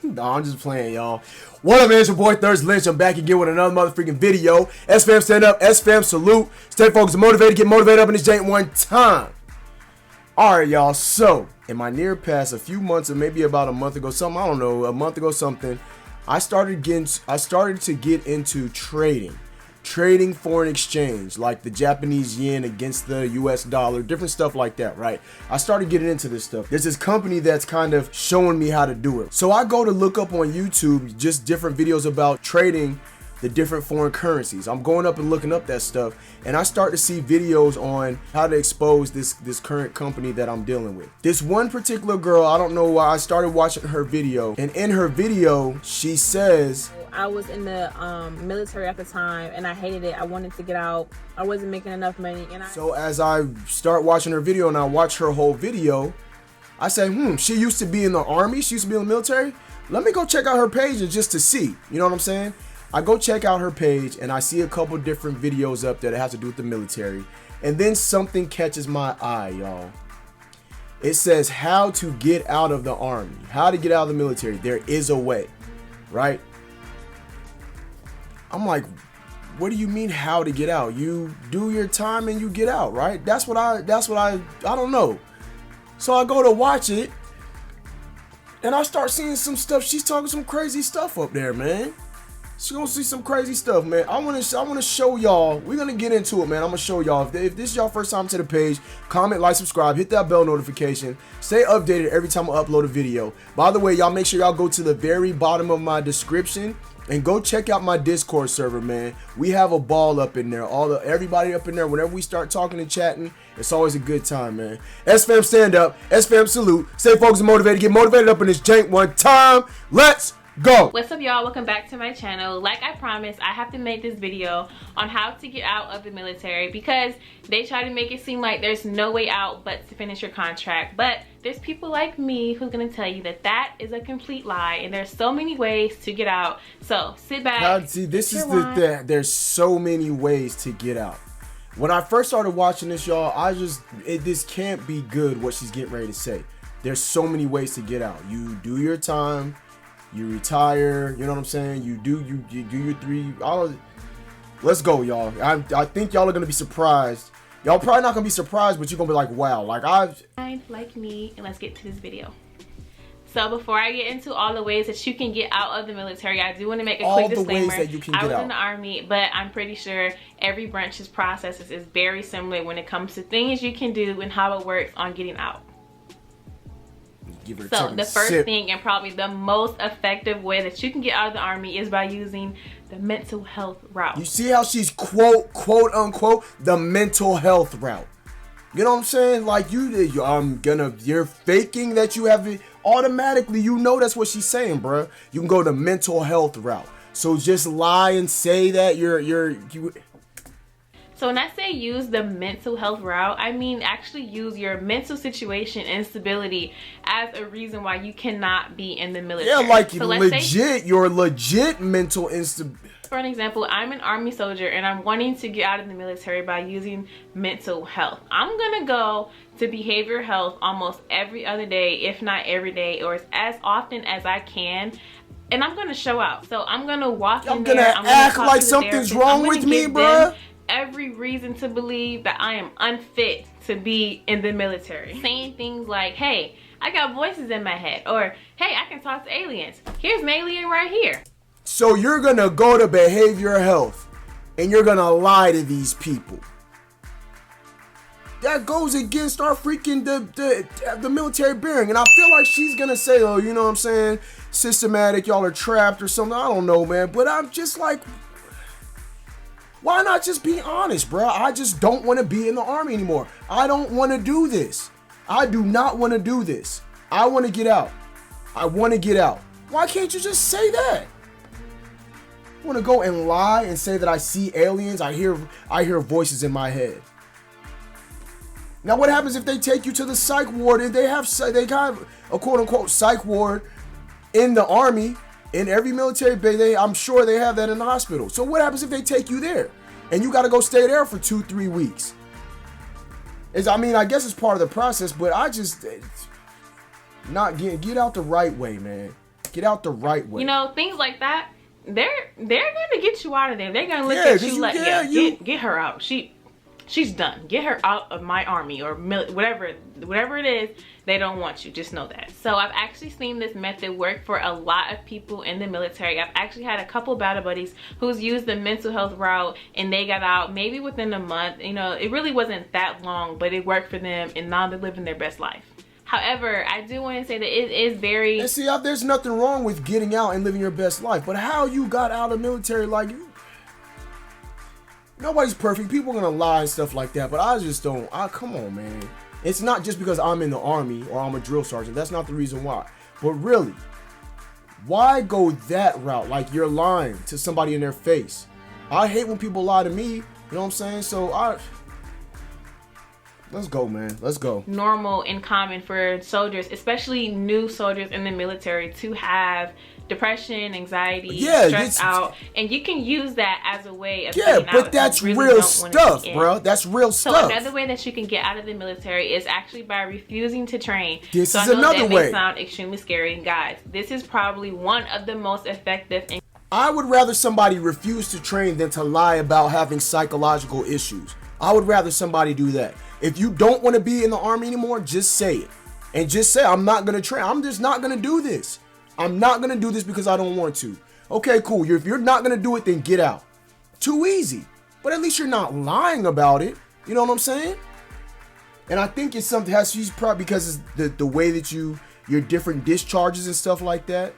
No, I'm just playing, y'all. What up, man? It's your boy Lynch. I'm back again with another motherfucking video. SFAM stand up, SFAM salute. Stay focused and motivated. Get motivated up in this jank one time. Alright, y'all. So, in my near past, a few months or maybe about a month ago, something, I don't know, a month ago something, I started to get into trading foreign exchange, like the Japanese yen against the US dollar, different stuff like that, right? I started getting into this stuff. There's this company that's kind of showing me how to do it. So I go to look up on YouTube just different videos about trading the different foreign currencies. I'm going up and looking up that stuff, and I start to see videos on how to expose this current company that I'm dealing with. This one particular girl, I don't know why, I started watching her video, and in her video, she says, I was in the military at the time, and I hated it. I wanted to get out. I wasn't making enough money, and So as I start watching her video and I watch her whole video, I say, she used to be in the army, she used to be in the military. Let me go check out her page just to see. You know what I'm saying? I go check out her page and I see a couple different videos up there that have to do with the military. And then something catches my eye, y'all. It says how to get out of the army, how to get out of the military. There is a way, right? I'm like, what do you mean how to get out? You do your time and you get out, right? That's what I don't know. So I go to watch it and I start seeing some stuff. She's talking some crazy stuff up there, man. She's gonna see some crazy stuff, man. I wanna show y'all. We're gonna get into it, man. I'm gonna show y'all. If this is y'all first time to the page, comment, like, subscribe, hit that bell notification. Stay updated every time I upload a video. By the way, y'all make sure y'all go to the very bottom of my description and go check out my Discord server, man. We have a ball up in there. Everybody up in there. Whenever we start talking and chatting, it's always a good time, man. SFAM stand up, SFAM salute. Stay focused and motivated. Get motivated up in this jank one time. Let's go. What's up, y'all? Welcome back to my channel. Like I promised, I have to make this video on how to get out of the military because they try to make it seem like there's no way out but to finish your contract. But there's people like me who's gonna tell you that that is a complete lie, and there's so many ways to get out. So sit back. Now, see, this is there's so many ways to get out. When I first started watching this, y'all, this can't be good what she's getting ready to say. There's so many ways to get out. You do your time. You retire, you know what I'm saying? You do your three. Let's go, y'all. I think y'all are gonna be surprised. Y'all probably not gonna be surprised, but you're gonna be like, wow. Like me, and let's get to this video. So before I get into all the ways that you can get out of the military, I do want to make a quick disclaimer. I was in the army, but I'm pretty sure every branch's processes is very similar when it comes to things you can do and how it works on getting out. So the first thing and probably the most effective way that you can get out of the army is by using the mental health route. You see how she's quote unquote the mental health route. You know what I'm saying? Like you're faking that you have it automatically. You know that's what she's saying, bruh. You can go the mental health route. So just lie and say that you. So when I say use the mental health route, I mean actually use your mental situation and stability as a reason why you cannot be in the military. Yeah, like so legit, your legit mental instability. For an example, I'm an army soldier and I'm wanting to get out of the military by using mental health. I'm gonna go to behavioral health almost every other day, if not every day, or as often as I can. And I'm gonna show out. So I'm gonna walk in there. I'm gonna act like something's wrong with me, bruh. Every reason to believe that I am unfit to be in the military. Saying things like, hey, I got voices in my head, or hey, I can talk to aliens. Here's an alien right here. So you're gonna go to behavioral health and you're gonna lie to these people. That goes against our freaking the military bearing. And I feel like she's gonna say, oh, you know what I'm saying, systematic, y'all are trapped or something. I don't know, man. But I'm just like, why not just be honest, bro? I just don't want to be in the army anymore. I don't want to do this. I do not want to do this. I want to get out. I want to get out. Why can't you just say that? I want to go and lie and say that I see aliens. I hear voices in my head. Now, what happens if they take you to the psych ward? If they have a quote unquote psych ward in the army? In every military base, I'm sure they have that in the hospital. So what happens if they take you there and you got to go stay there for 2-3 weeks? I guess it's part of the process, but I just not get out the right way, man. Get out the right way. You know, things like that. They're gonna get you out of there. They're gonna look at you like, get her out. She's done. Get her out of my army or whatever it is. They don't want you. Just know that. So I've actually seen this method work for a lot of people in the military. I've actually had a couple battle buddies who's used the mental health route and they got out maybe within a month. You know, it really wasn't that long, but it worked for them and now they're living their best life. However, I do want to say that it is very... And see, there's nothing wrong with getting out and living your best life. But how you got out of the military, like, nobody's perfect. People are going to lie and stuff like that. But I just don't... come on, man. It's not just because I'm in the Army or I'm a drill sergeant. That's not the reason why. But really, why go that route? Like, you're lying to somebody in their face. I hate when people lie to me. You know what I'm saying? So, let's go, man. Let's go. Normal and common for soldiers, especially new soldiers in the military, to have depression, anxiety, stress out, and you can use that as a way of getting out. But that's real stuff, bro. That's real stuff. So another way that you can get out of the military is actually by refusing to train. This is another way. May sound extremely scary, guys. This is probably one of the most effective. I would rather somebody refuse to train than to lie about having psychological issues. I would rather somebody do that. If you don't want to be in the Army anymore, just say it. And just say, I'm not going to train. I'm just not going to do this. I'm not going to do this because I don't want to. Okay, cool. If you're not going to do it, then get out. Too easy. But at least you're not lying about it. You know what I'm saying? And I think it's something she's probably because it's the way that your different discharges and stuff like that.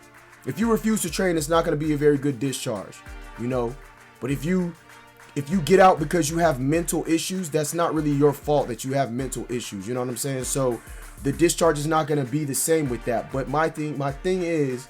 If you refuse to train, it's not going to be a very good discharge, you know. But if you get out because you have mental issues, that's not really your fault that you have mental issues. You know what I'm saying? So the discharge is not going to be the same with that. But my thing is,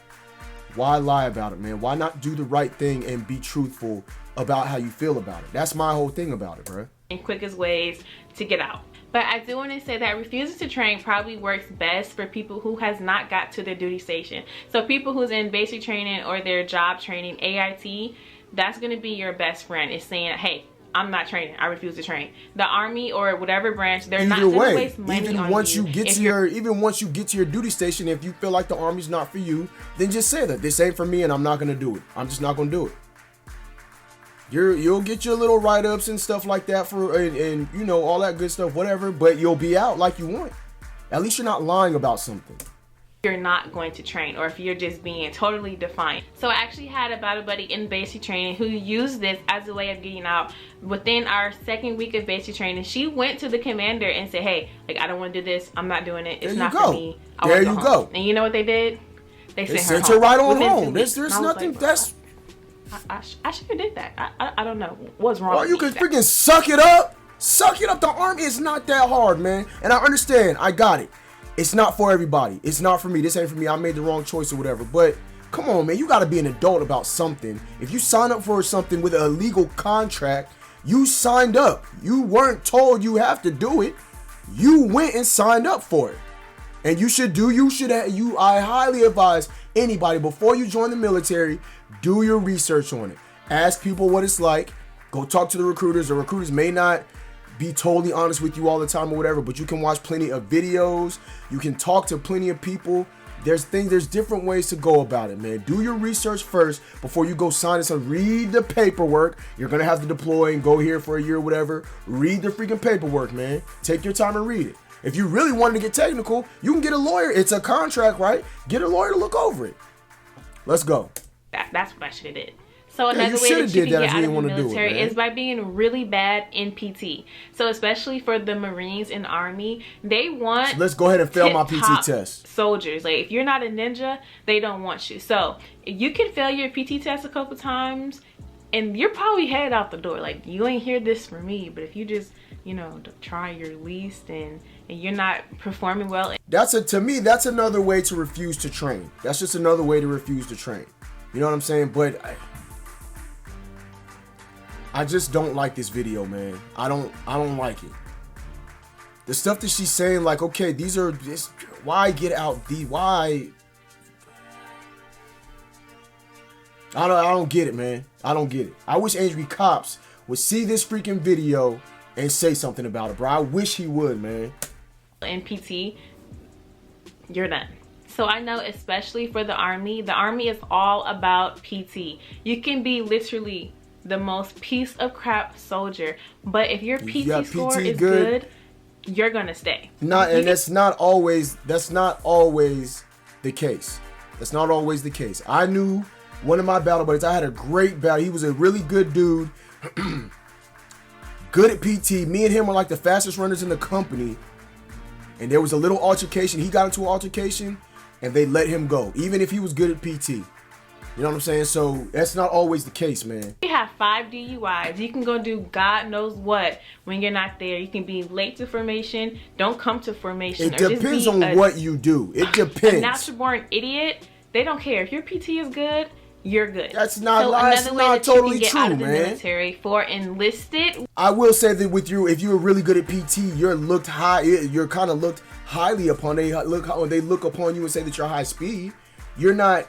why lie about it, man? Why not do the right thing and be truthful about how you feel about it? That's my whole thing about it, bro. And quickest ways to get out. But I do want to say that refusing to train probably works best for people who has not got to their duty station. So people who's in basic training or their job training, AIT, that's going to be your best friend. Is saying, hey, I'm not training. I refuse to train. The Army or whatever branch, they're not going to waste money on you. Even once you get to your duty station, if you feel like the Army's not for you, then just say that this ain't for me and I'm not going to do it. I'm just not going to do it. You'll get your little write-ups and stuff like that and you know, all that good stuff, whatever, but you'll be out like you want. At least you're not lying about something. You're not going to train, or if you're just being totally defiant. So I actually had a battle buddy in basic training who used this as a way of getting out. Within our second week of basic training, she went to the commander and said, hey, like, I don't want to do this. I'm not doing it. It's not for me. There you go. And you know what they did? They sent her right on home. There's nothing. That's... I should have did that. I don't know what's wrong. Or you could freaking suck it up. Suck it up. The Army is not that hard, man. And I understand. I got it. It's not for everybody. It's not for me. This ain't for me. I made the wrong choice or whatever. But come on, man. You got to be an adult about something. If you sign up for something with a legal contract, you signed up. You weren't told you have to do it. You went and signed up for it. And I highly advise anybody, before you join the military, do your research on it. Ask people what it's like. Go talk to the recruiters. The recruiters may not be totally honest with you all the time or whatever, but you can watch plenty of videos. You can talk to plenty of people. There's different ways to go about it, man. Do your research first before you go sign it. So read the paperwork. You're going to have to deploy and go here for a year or whatever. Read the freaking paperwork, man. Take your time and read it. If you really wanted to get technical, you can get a lawyer. It's a contract, right? Get a lawyer to look over it. Let's go. That's what I should have did. So another way that you can get out of the military is by being really bad in PT. So especially for the Marines and Army, they want... So let's go ahead and fail my PT test. Soldiers. Like, if you're not a ninja, they don't want you. So you can fail your PT test a couple times and you're probably headed out the door. Like, you ain't hear this from me, but if you just, you know, try your least and you're not performing well. To me, that's another way to refuse to train. That's just another way to refuse to train. You know what I'm saying? But I just don't like this video, man. I don't like it. The stuff that she's saying, like, okay, why get out? Why? I don't get it, man. I don't get it. I wish angry cops would see this freaking video and say something about it, bro. I wish he would, man. In PT, you're done. So I know, especially for the Army is all about PT. You can be literally the most piece of crap soldier, but if your PT score is good, you're gonna stay. And that's not always the case. That's not always the case. I knew one of my battle buddies. I had a great battle. He was a really good dude, good at PT. Me and him were like the fastest runners in the company. And there was a little altercation. He got into an altercation, and they let him go, even if he was good at PT. You know what I'm saying? So that's not always the case, man. You have 5 DUIs. You can go do God knows what when you're not there. You can be late to formation. Don't come to formation. It depends on what you do. It depends. A natural born idiot. They don't care. If your PT is good, you're good. That's not totally true, out of the man. Military for enlisted. I will say that with you, if you were really good at PT, you're looked high. You're kind of looked highly upon. They look upon you and say that you're high speed. You're not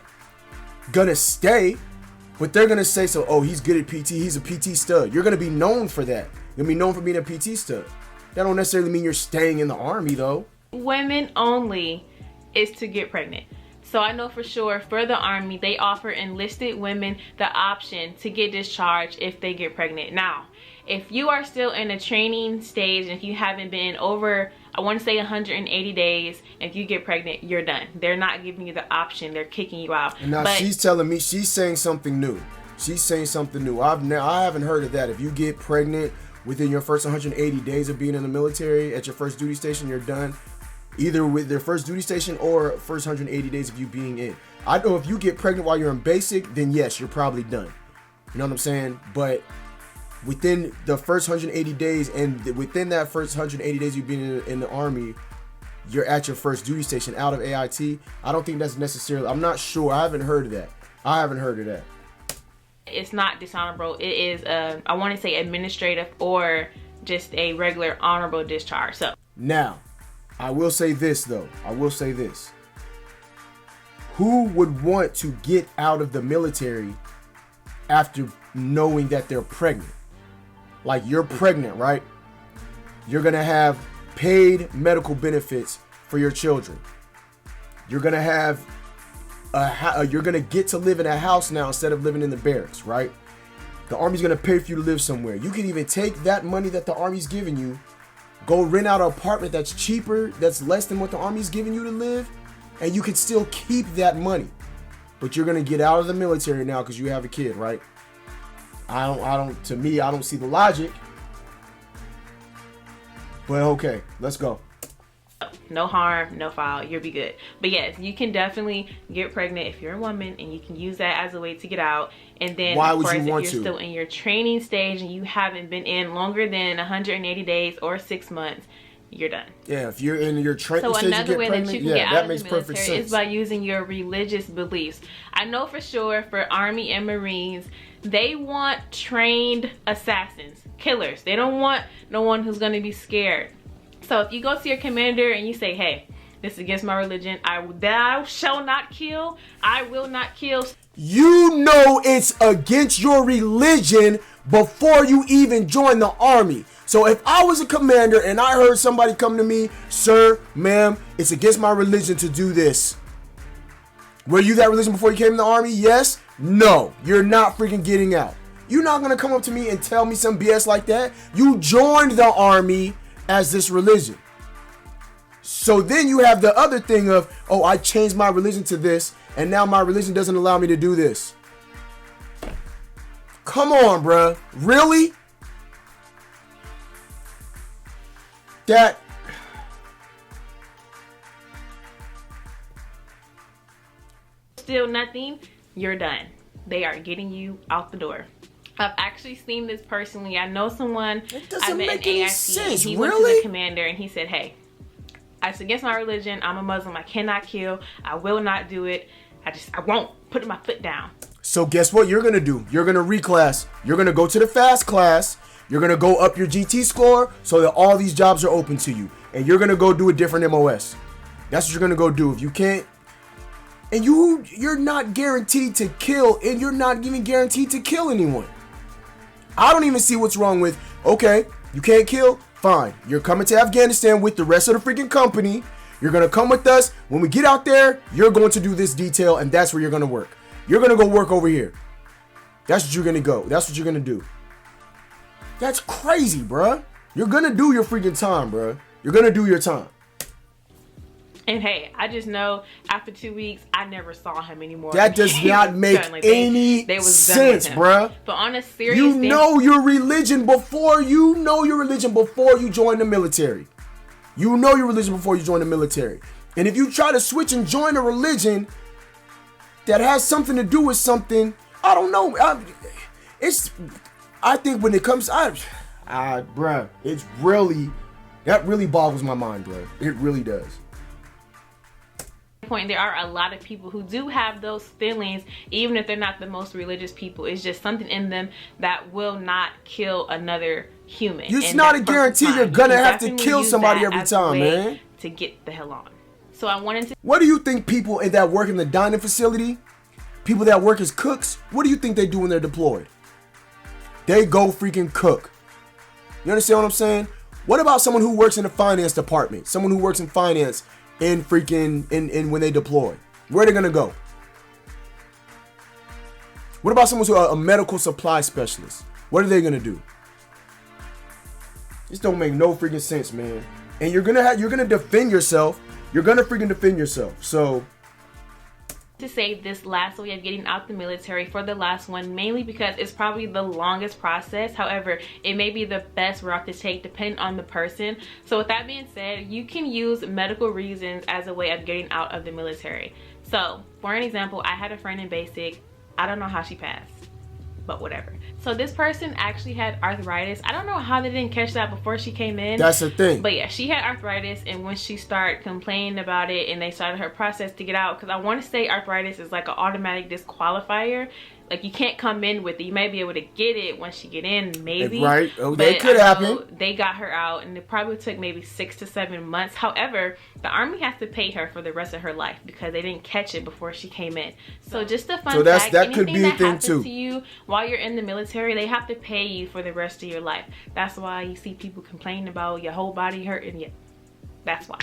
gonna stay, but they're gonna say so. Oh, he's good at PT. He's a PT stud. You're gonna be known for that. You're gonna be known for being a PT stud. That don't necessarily mean you're staying in the Army, though. Women only is to get pregnant. So I know for sure for the Army, they offer enlisted women the option to get discharged if they get pregnant. Now, if you are still in a training stage and if you haven't been over, I want to say 180 days, if you get pregnant, you're done. They're not giving you the option. They're kicking you out. And now she's telling me, she's saying something new. She's saying something new. I haven't heard of that. If you get pregnant within your first 180 days of being in the military at your first duty station, you're done. Either with their first duty station or first 180 days of you being in. I know if you get pregnant while you're in basic, then yes, you're probably done. You know what I'm saying? But within the first 180 days, and within that first 180 days you've been in the Army, you're at your first duty station out of AIT. I don't think that's necessarily, I'm not sure. I haven't heard of that. It's not dishonorable. It is, I want to say administrative or just a regular honorable discharge. So now, I will say this though. Who would want to get out of the military after knowing that they're pregnant? Like, you're pregnant, right? You're gonna have paid medical benefits for your children. You're gonna have you're gonna get to live in a house now instead of living in the barracks, right? The Army's gonna pay for you to live somewhere. You can even take that money that the Army's giving you, go rent out an apartment that's cheaper, that's less than what the Army's giving you to live, and you can still keep that money. But you're gonna get out of the military now because you have a kid, right? To me, I don't see the logic. But okay, let's go. No harm, no foul, you'll be good. But yes, you can definitely get pregnant if you're a woman, and you can use that as a way to get out. And then, why of would course, you want if you're still in your training stage and you haven't been in longer than 180 days or 6 months, you're done. Yeah, if you're in your training stage, another way that you can get out of the military is by using your religious beliefs. I know for sure for Army and Marines, they want trained assassins, killers. They don't want no one who's going to be scared. So if you go to your commander and you say, hey, this is against my religion, thou shall not kill, I will not kill. You know it's against your religion before you even join the Army. So if I was a commander and I heard somebody come to me, sir, ma'am, it's against my religion to do this. Were you that religion before you came in the Army? Yes? No. You're not freaking getting out. You're not going to come up to me and tell me some BS like that. You joined the Army as this religion. So then you have the other thing of, oh, I changed my religion to this, and now my religion doesn't allow me to do this. Come on, bruh. Really? That... Still nothing, you're done. They are getting you out the door. I've actually seen this personally. I know someone I met in AIT, and he went to the commander and he said, hey, it's against my religion. I'm a Muslim. I cannot kill. I will not do it. I won't put my foot down. So guess what you're going to do? You're going to reclass. You're going to go to the fast class. You're going to go up your GT score so that all these jobs are open to you. And you're going to go do a different MOS. That's what you're going to go do. If you can't, and you're not guaranteed to kill, and you're not even guaranteed to kill anyone. I don't even see what's wrong with, okay, you can't kill, fine. You're coming to Afghanistan with the rest of the freaking company. You're going to come with us. When we get out there, you're going to do this detail, and that's where you're going to work. You're going to go work over here. That's what you're going to go. That's what you're going to do. That's crazy, bruh. You're going to do your freaking time, bruh. You're going to do your time. And hey, I just know after 2 weeks, I never saw him anymore. That does not make any sense, bruh. But on a serious you know your religion before you join the military. You know your religion before you join the military. And if you try to switch and join a religion that has something to do with something, I don't know. I think when it comes, bruh, that really boggles my mind, bruh. It really does. Point, there are a lot of people who do have those feelings, even if they're not the most religious people. It's just something in them that will not kill another human. It's not a guarantee you're gonna have to kill somebody every time, man. To get the hell on. So I wanted to. What do you think people that work in the dining facility, people that work as cooks, what do you think they do when they're deployed? They go freaking cook. You understand what I'm saying? What about someone who works in the finance department? Someone who works in finance in when they deploy? Where are they gonna go? What about someone who's a medical supply specialist? What are they gonna do? This don't make no freaking sense, man. And you're gonna defend yourself. You're gonna freaking defend yourself. So to save this last way of getting out the military for the last one, mainly because it's probably the longest process. However, it may be the best route to take depending on the person. So with that being said, you can use medical reasons as a way of getting out of the military. So for an example, I had a friend in basic. I don't know how she passed, but whatever. So this person actually had arthritis. I don't know how they didn't catch that before she came in. That's the thing. But yeah, she had arthritis, and when she started complaining about it and they started her process to get out, because I want to say arthritis is like an automatic disqualifier. Like, you can't come in with it. You may be able to get it once you get in, maybe. Right. Oh, that could happen. They got her out, and it probably took maybe 6 to 7 months. However, the Army has to pay her for the rest of her life because they didn't catch it before she came in. So just a fun fact, that could be a thing too. To you while you're in the military, they have to pay you for the rest of your life. That's why you see people complaining about your whole body hurting. Yeah, that's why.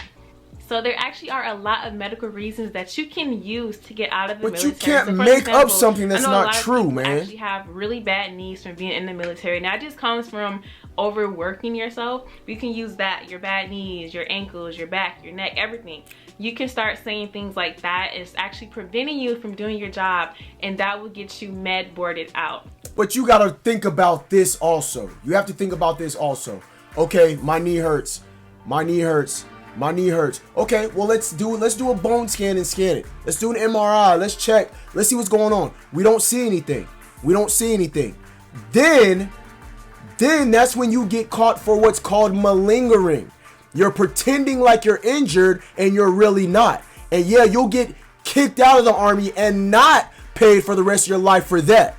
So there actually are a lot of medical reasons that you can use to get out of the military. But you can't make up something that's not true, man. Actually have really bad knees from being in the military. Now, it just comes from overworking yourself. You can use that, your bad knees, your ankles, your back, your neck, everything. You can start saying things like that. It's actually preventing you from doing your job, and that will get you med boarded out. But you got to think about this also. You have to think about this also. Okay, my knee hurts. My knee hurts. My knee hurts. Okay, well, let's do a bone scan and scan it. Let's do an MRI. Let's check. Let's see what's going on. We don't see anything. We don't see anything. Then that's when you get caught for what's called malingering. You're pretending like you're injured and you're really not. And yeah, you'll get kicked out of the Army and not paid for the rest of your life for that.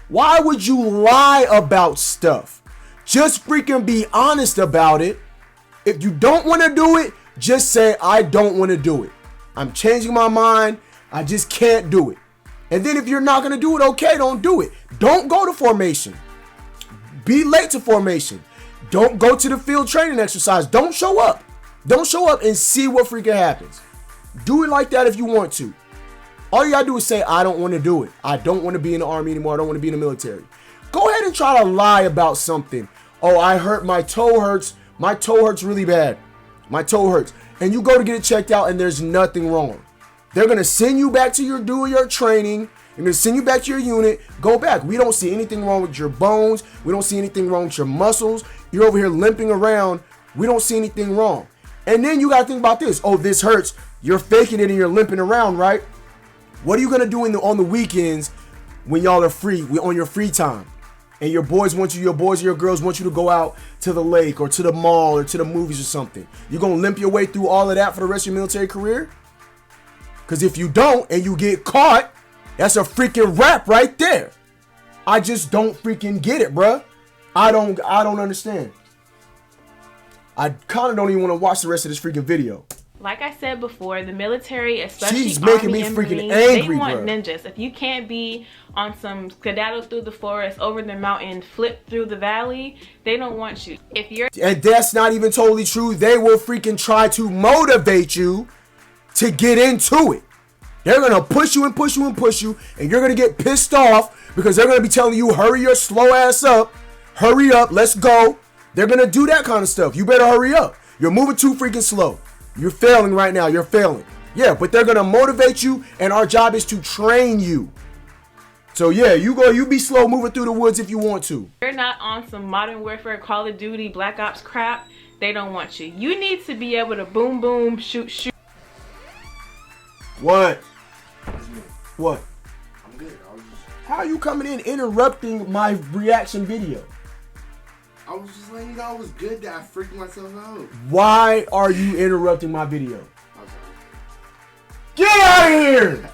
Why would you lie about stuff? Just freaking be honest about it. If you don't want to do it, just say, I don't want to do it. I'm changing my mind. I just can't do it. And then if you're not going to do it, okay, don't do it. Don't go to formation. Be late to formation. Don't go to the field training exercise. Don't show up. Don't show up and see what freaking happens. Do it like that if you want to. All you got to do is say, I don't want to do it. I don't want to be in the Army anymore. I don't want to be in the military. Go ahead and try to lie about something. Oh, I hurt. My toe hurts. My toe hurts really bad. My toe hurts. And you go to get it checked out and there's nothing wrong. They're going to send you back to your training. They're going to send you back to your unit. Go back. We don't see anything wrong with your bones. We don't see anything wrong with your muscles. You're over here limping around. We don't see anything wrong. And then you got to think about this. Oh, this hurts. You're faking it and you're limping around, right? What are you going to do on the weekends when y'all are free, on your free time? And your boys or your girls want you to go out to the lake or to the mall or to the movies or something. You're going to limp your way through all of that for the rest of your military career? Because if you don't and you get caught, that's a freaking wrap right there. I just don't freaking get it, bruh. I don't understand. I kind of don't even want to watch the rest of this freaking video. Like I said before, the military, especially She's making Army me and freaking Marines, angry, they want bro. ninjas. If you can't be on some skedaddle through the forest, over the mountain, flip through the valley, they don't want you. If you're... And that's not even totally true. They will freaking try to motivate you to get into it. They're going to push you and push you and push you, and you're going to get pissed off because they're going to be telling you, hurry your slow ass up. Hurry up, let's go. They're going to do that kind of stuff. You better hurry up. You're moving too freaking slow. You're failing right now. You're failing. Yeah, but they're going to motivate you, and our job is to train you. So yeah, you be slow moving through the woods if you want to. You're not on some Modern Warfare, Call of Duty, Black Ops crap. They don't want you. You need to be able to boom, boom, shoot, shoot. What? What? I'm good. How are you coming in interrupting my reaction video? I was just letting you know I was good that I freaked myself out. Why are you interrupting my video? I'm sorry. Get out of here!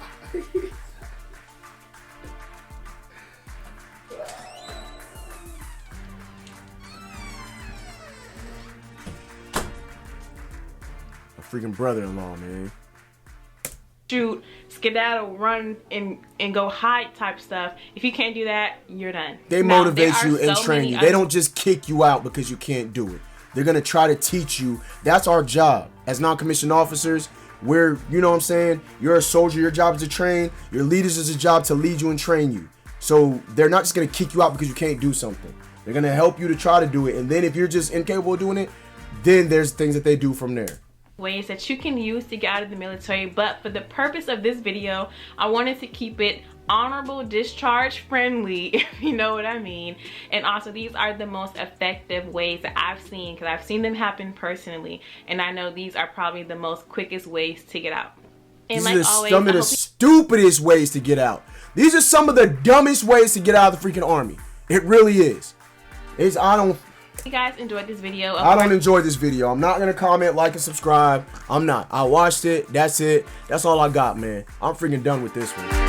A freaking brother-in-law, man. Shoot, skedaddle, run, and go hide type stuff. If you can't do that, you're done. They Now, motivate there you are and so train many you. They don't just kick you out because you can't do it. They're going to try to teach you. That's our job. As non-commissioned officers, we're, you know what I'm saying? You're a soldier. Your job is to train. Your leaders is a job to lead you and train you. So they're not just going to kick you out because you can't do something. They're going to help you to try to do it. And then if you're just incapable of doing it, then there's things that they do from there. Ways that you can use to get out of the military, but for the purpose of this video, I wanted to keep it honorable discharge friendly, if you know what I mean. And also, these are the most effective ways that I've seen, because I've seen them happen personally, and I know these are probably the most quickest ways to get out. And These like are always, some of the stupidest ways to get out. These are some of the dumbest ways to get out of the freaking army. It really is. you guys enjoyed this video. I don't enjoy this video. I'm not going to comment, like, and subscribe. I'm not. I watched it. That's it. That's all I got, man. I'm freaking done with this one.